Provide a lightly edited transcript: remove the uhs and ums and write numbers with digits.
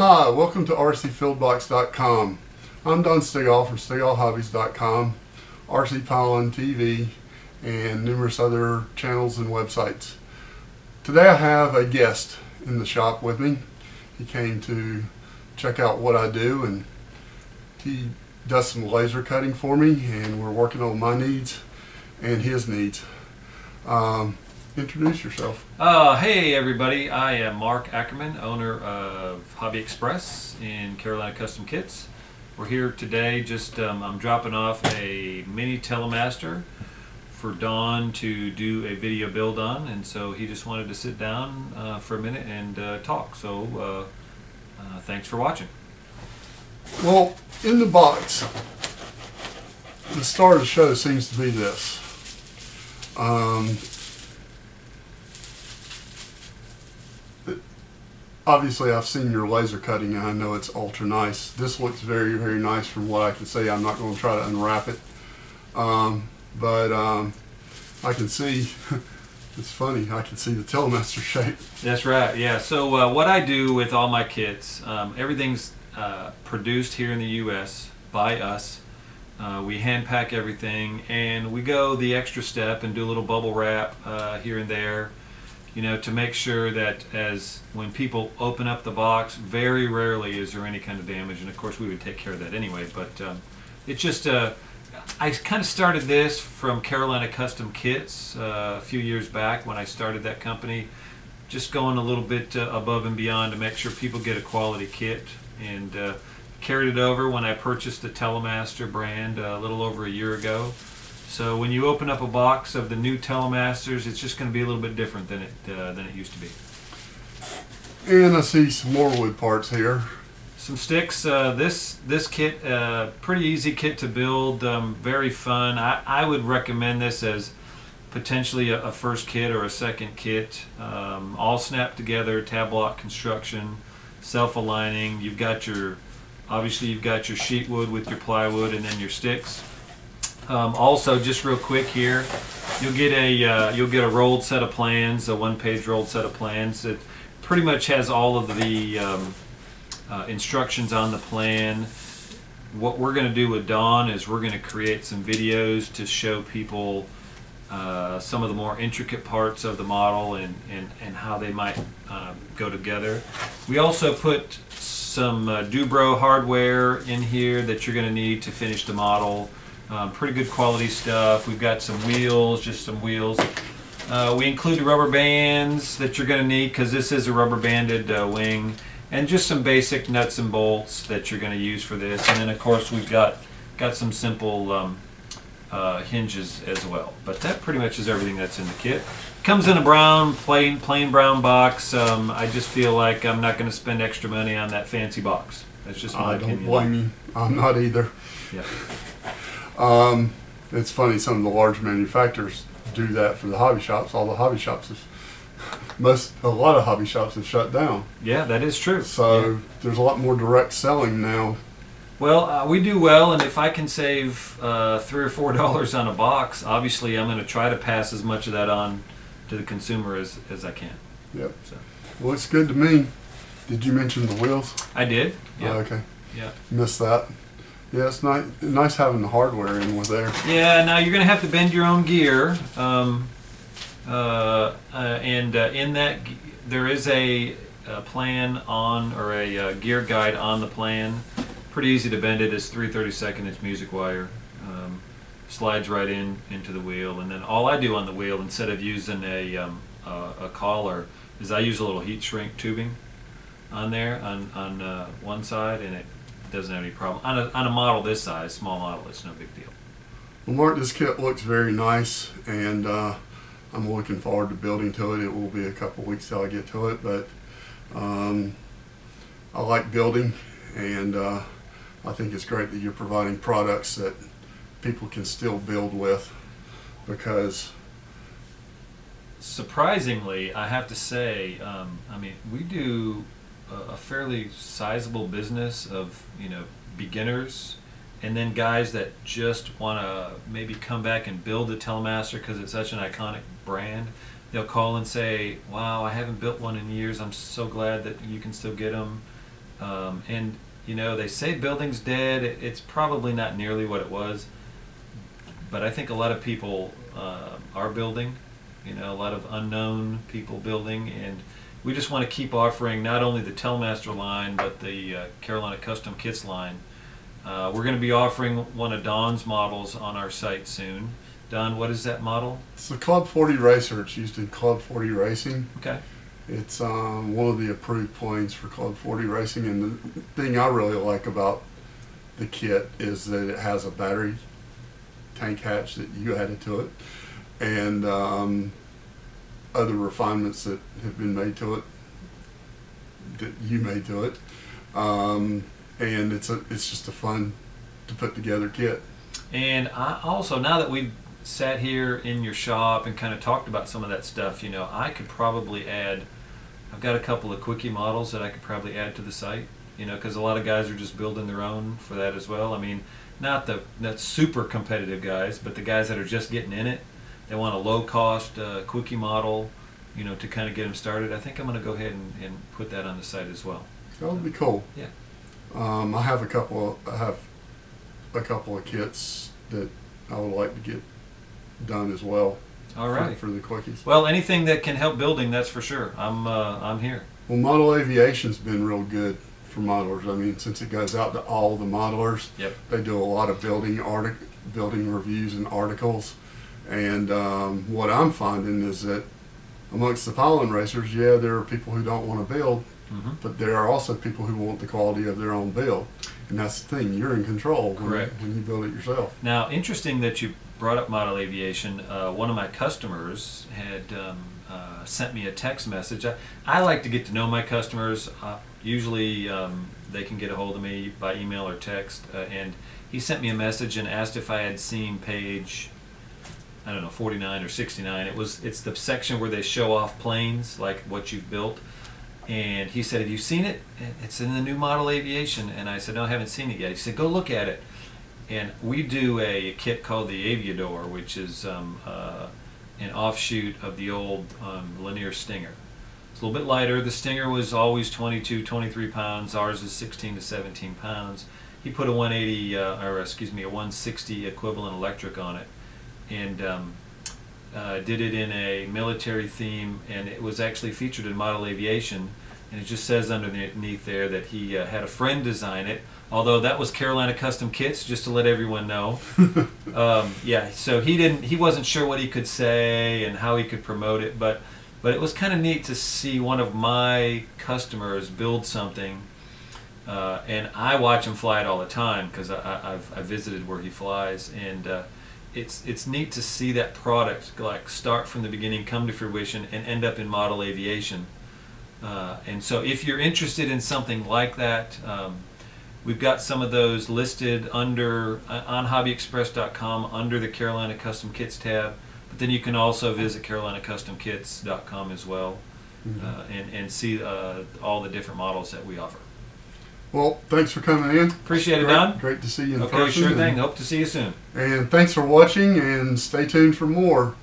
Hi, welcome to RCFieldBox.com. I'm Don.F.Stegall from StegallHobbies.com, RC Pylon TV, and numerous other channels and websites. Today I have a guest in the shop with me. He came to check out what I do, and he does some laser cutting for me, and we're working on my needs and his needs. Introduce yourself. Hey everybody, I am Mark Ackerman, owner of HobbyExpress in CarolinaCustomKits. We're here today I'm dropping off a mini Telemaster for Don to do a video build on, and so he just wanted to sit down for a minute and talk. So thanks for watching. Well, in the box, the star of the show seems to be this. Obviously, I've seen your laser cutting and I know it's ultra nice. This looks very, very nice from what I can see. I'm not going to try to unwrap it. But I can see, it's funny, I can see the Telemaster shape. That's right, yeah. So what I do with all my kits, everything's produced here in the US by us. We hand pack everything, and we go the extra step and do a little bubble wrap here and there, you know, to make sure that when people open up the box, very rarely is there any kind of damage, and of course we would take care of that anyway. But it's just I kind of started this from CarolinaCustomKits a few years back when I started that company, just going a little bit above and beyond to make sure people get a quality kit, and carried it over when I purchased the Telemaster brand a little over a year ago. So when you open up a box of the new Telemasters, it's just going to be a little bit different than it used to be. And I see some more wood parts here. Some sticks. This kit, pretty easy kit to build, very fun. I would recommend this as potentially a first kit or a second kit. All snapped together, tab block construction, self-aligning. Obviously you've got your sheet wood with your plywood and then your sticks. Also, just real quick here, you'll get a rolled set of plans, a one-page rolled set of plans that pretty much has all of the instructions on the plan. What we're going to do with Don is we're going to create some videos to show people some of the more intricate parts of the model and how they might go together. We also put some Dubro hardware in here that you're going to need to finish the model. Pretty good quality stuff. We've got some wheels, just some wheels. We include rubber bands that you're going to need because this is a rubber banded wing, and just some basic nuts and bolts that you're going to use for this. And then of course we've got some simple hinges as well. But that pretty much is everything that's in the kit. Comes in a brown, plain brown box. I just feel like I'm not going to spend extra money on that fancy box. That's just my opinion. I don't blame you. I'm not either. Yeah. It's funny, some of the large manufacturers do that for the hobby shops. All the hobby shops a lot of hobby shops have shut down. Yeah, that is true. So yeah. There's a lot more direct selling now. Well, we do well, and if I can save $3 or $4 on a box, obviously I'm going to try to pass as much of that on to the consumer as I can. Yep. So. Well, it's good to me. Did you mention the wheels? I did. Yeah. Oh, okay. Yeah. Missed that. Yeah, it's nice having the hardware in with there. Yeah, now you're going to have to bend your own gear, and in that there is a plan on, or a gear guide on the plan. Pretty easy to bend it. It's 3/32 inch music wire. Slides right into the wheel, and then all I do on the wheel, instead of using a collar, is I use a little heat shrink tubing on there on one side, and it doesn't have any problem. On a model this size, small model, it's no big deal. Well, Mark, this kit looks very nice, and I'm looking forward to building to it. It will be a couple weeks till I get to it, but I like building, and I think it's great that you're providing products that people can still build with, because surprisingly, I have to say, I mean, we do a fairly sizable business of, you know, beginners, and then guys that just want to maybe come back and build the Telemaster because it's such an iconic brand. They'll call and say, wow, I haven't built one in years. I'm so glad that you can still get them. And you know, they say building's dead. It's probably not nearly what it was, but I think a lot of people are building. You know, a lot of unknown people building, and we just want to keep offering not only the Telemaster line, but the Carolina Custom Kits line. We're going to be offering one of Don's models on our site soon. Don, what is that model? It's the Club 40 Racer. It's used in Club 40 racing. Okay. It's one of the approved planes for Club 40 racing, and the thing I really like about the kit is that it has a battery tank hatch that you added to it, and other refinements that have been made to it, that you made to it, and it's just a fun to put together kit. And I also, now that we've sat here in your shop and kind of talked about some of that stuff, you know, I could probably add, I've got a couple of quickie models that I could probably add to the site, you know, because a lot of guys are just building their own for that as well. I mean, not the super competitive guys, but the guys that are just getting in it. They want a low-cost quickie model, you know, to kind of get them started. I think I'm going to go ahead and put that on the site as well. That would be cool. Yeah. I have a couple of kits that I would like to get done as well. All right. For the quickies. Well, anything that can help building, that's for sure. I'm here. Well, Model Aviation's been real good for modelers. I mean, since it goes out to all the modelers, Yep. they do a lot of building reviews and articles. And what I'm finding is that amongst the pylon racers, yeah, there are people who don't want to build, but there are also people who want the quality of their own build. And that's the thing, you're in control when you build it yourself. Now, interesting that you brought up Model Aviation. One of my customers had sent me a text message. I like to get to know my customers. Usually they can get a hold of me by email or text. And he sent me a message and asked if I had seen page, I don't know, 49 or 69. It's the section where they show off planes, like what you've built. And he said, have you seen it? It's in the new Model Aviation. And I said, no, I haven't seen it yet. He said, go look at it. And we do a kit called the Aviador, which is an offshoot of the old linear Stinger. It's a little bit lighter. The Stinger was always 22, 23 pounds. Ours is 16 to 17 pounds. He put a 160 equivalent electric on it, and did it in a military theme, and it was actually featured in Model Aviation. And it just says underneath there that he had a friend design it, although that was Carolina Custom Kits, just to let everyone know. Yeah, so he wasn't sure what he could say and how he could promote it, but it was kind of neat to see one of my customers build something, and I watch him fly it all the time because I visited where he flies, and it's neat to see that product like start from the beginning, come to fruition, and end up in Model Aviation. And so if you're interested in something like that, we've got some of those listed on HobbyExpress.com under the Carolina Custom Kits tab, but then you can also visit CarolinaCustomKits.com as well, and see all the different models that we offer. Well, thanks for coming in. Appreciate it, Don. Great to see you in person. Okay, sure thing. Hope to see you soon. And thanks for watching, and stay tuned for more.